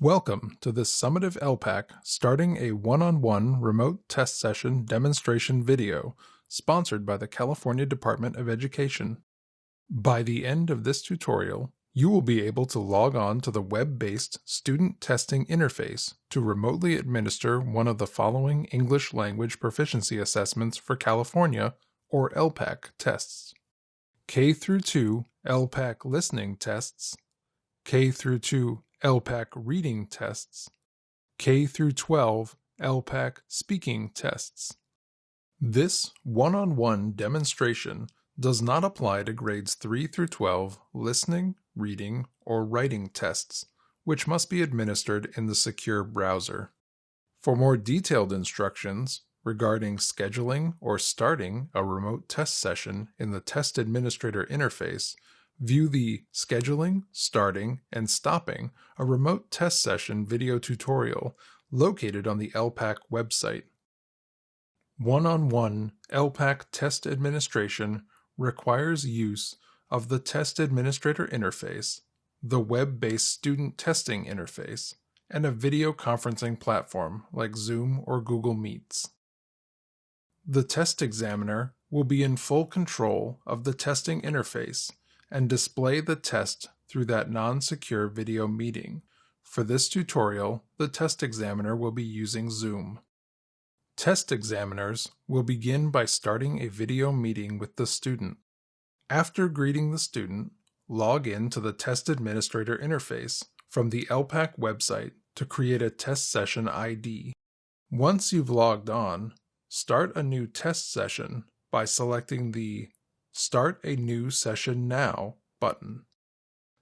Welcome to this Summative ELPAC starting a one-on-one remote test session demonstration video sponsored by the California Department of Education. By the end of this tutorial, you will be able to log on to the web-based student testing interface to remotely administer one of the following English language proficiency assessments for California or ELPAC tests: K through 2 ELPAC listening tests, K through 2 ELPAC reading tests, K through 12 ELPAC speaking tests. This one-on-one demonstration does not apply to grades 3 through 12 listening, reading, or writing tests, which must be administered in the secure browser. For more detailed instructions regarding scheduling or starting a remote test session in the Test Administrator interface, view the Scheduling, Starting, and Stopping a Remote Test Session video tutorial located on the ELPAC website. One-on-one ELPAC test administration requires use of the Test Administrator interface, the web-based student testing interface, and a video conferencing platform like Zoom or Google Meets. The test examiner will be in full control of the testing interface and display the test through that non-secure video meeting. For this tutorial, the test examiner will be using Zoom. Test examiners will begin by starting a video meeting with the student. After greeting the student, log in to the Test Administrator interface from the ELPAC website to create a test session ID. Once you've logged on, start a new test session by selecting the Start a New Session Now button.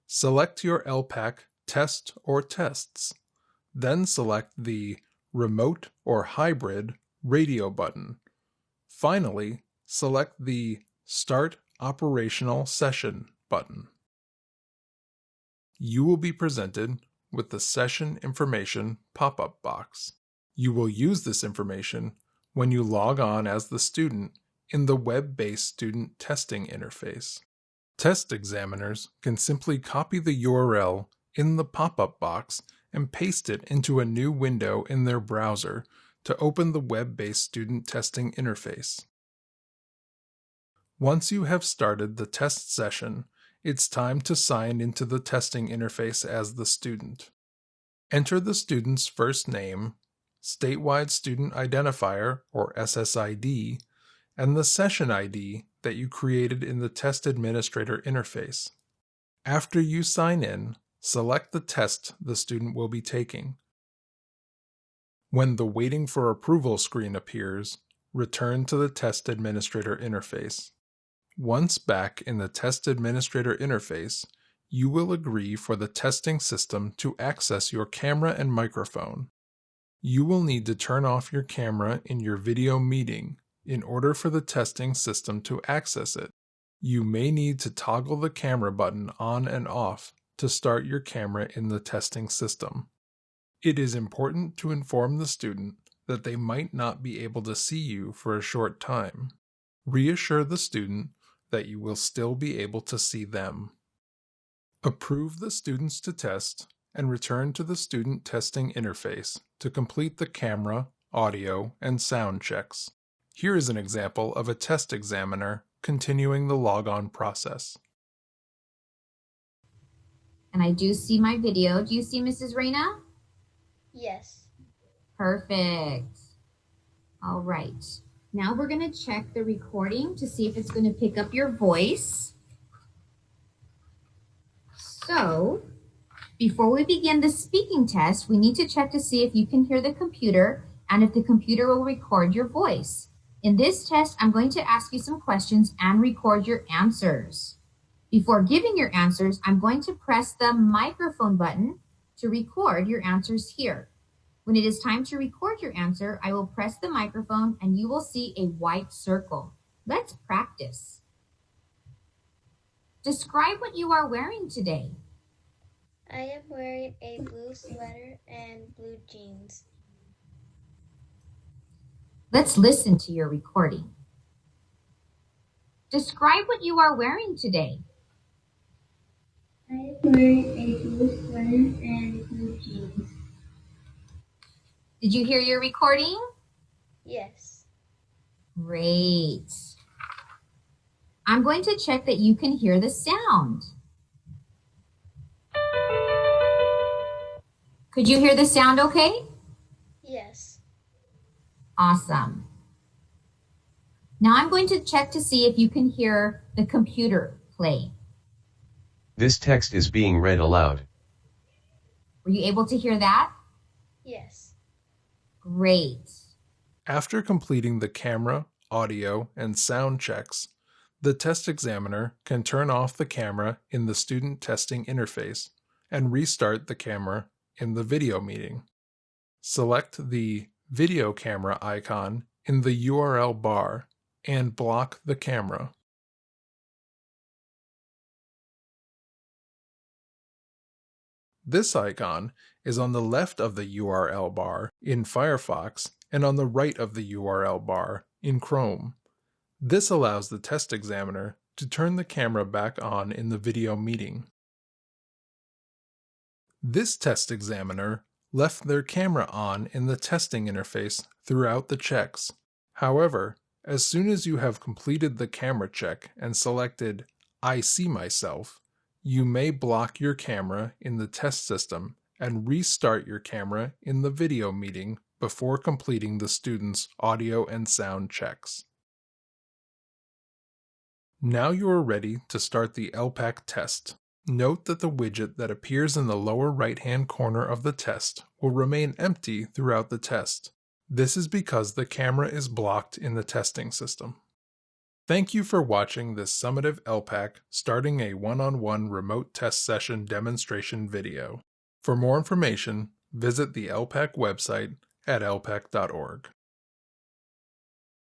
Select your ELPAC test or tests. Then select the Remote or Hybrid radio button. Finally, select the Start Operational Session button. You will be presented with the Session Information pop-up box. You will use this information when you log on as the student in the web-based student testing interface. Test examiners can simply copy the URL in the pop-up box and paste it into a new window in their browser to open the web-based student testing interface. Once you have started the test session, it's time to sign into the testing interface as the student. Enter the student's first name, statewide student identifier or SSID, and the session ID that you created in the Test Administrator interface. After you sign in, select the test the student will be taking. When the Waiting for Approval screen appears, return to the Test Administrator interface. Once back in the Test Administrator interface, you will agree for the testing system to access your camera and microphone. You will need to turn off your camera in your video meeting in order for the testing system to access it. You may need to toggle the camera button on and off to start your camera in the testing system. It is important to inform the student that they might not be able to see you for a short time. Reassure the student that you will still be able to see them. Approve the students to test and return to the student testing interface to complete the camera, audio, and sound checks. Here is an example of a test examiner continuing the logon process. And I do see my video. Do you see Mrs. Reyna? Yes. Perfect. All right. Now we're going to check the recording to see if it's going to pick up your voice. So, before we begin the speaking test, we need to check to see if you can hear the computer and if the computer will record your voice. In this test, I'm going to ask you some questions and record your answers. Before giving your answers, I'm going to press the microphone button to record your answers here. When it is time to record your answer, I will press the microphone and you will see a white circle. Let's practice. Describe what you are wearing today. I am wearing a blue sweater and blue jeans. Let's listen to your recording. Describe what you are wearing today. I am wearing a blue sweater and blue jeans. Did you hear your recording? Yes. Great. I'm going to check that you can hear the sound. Could you hear the sound okay? Yes. Awesome. Now I'm going to check to see if you can hear the computer play. This text is being read aloud. Were you able to hear that? Yes. Great. After completing the camera, audio, and sound checks, the test examiner can turn off the camera in the student testing interface and restart the camera in the video meeting. Select the video camera icon in the URL bar and block the camera. This icon is on the left of the URL bar in Firefox and on the right of the URL bar in Chrome. This allows the test examiner to turn the camera back on in the video meeting. This test examiner left their camera on in the testing interface throughout the checks. However, as soon as you have completed the camera check and selected "I see myself," you may block your camera in the test system and restart your camera in the video meeting before completing the student's audio and sound checks. Now you are ready to start the ELPAC test. Note that the widget that appears in the lower right-hand corner of the test will remain empty throughout the test. This is because the camera is blocked in the testing system. Thank you for watching this Summative ELPAC starting a one-on-one remote test session demonstration video. For more information, visit the ELPAC website at elpac.org.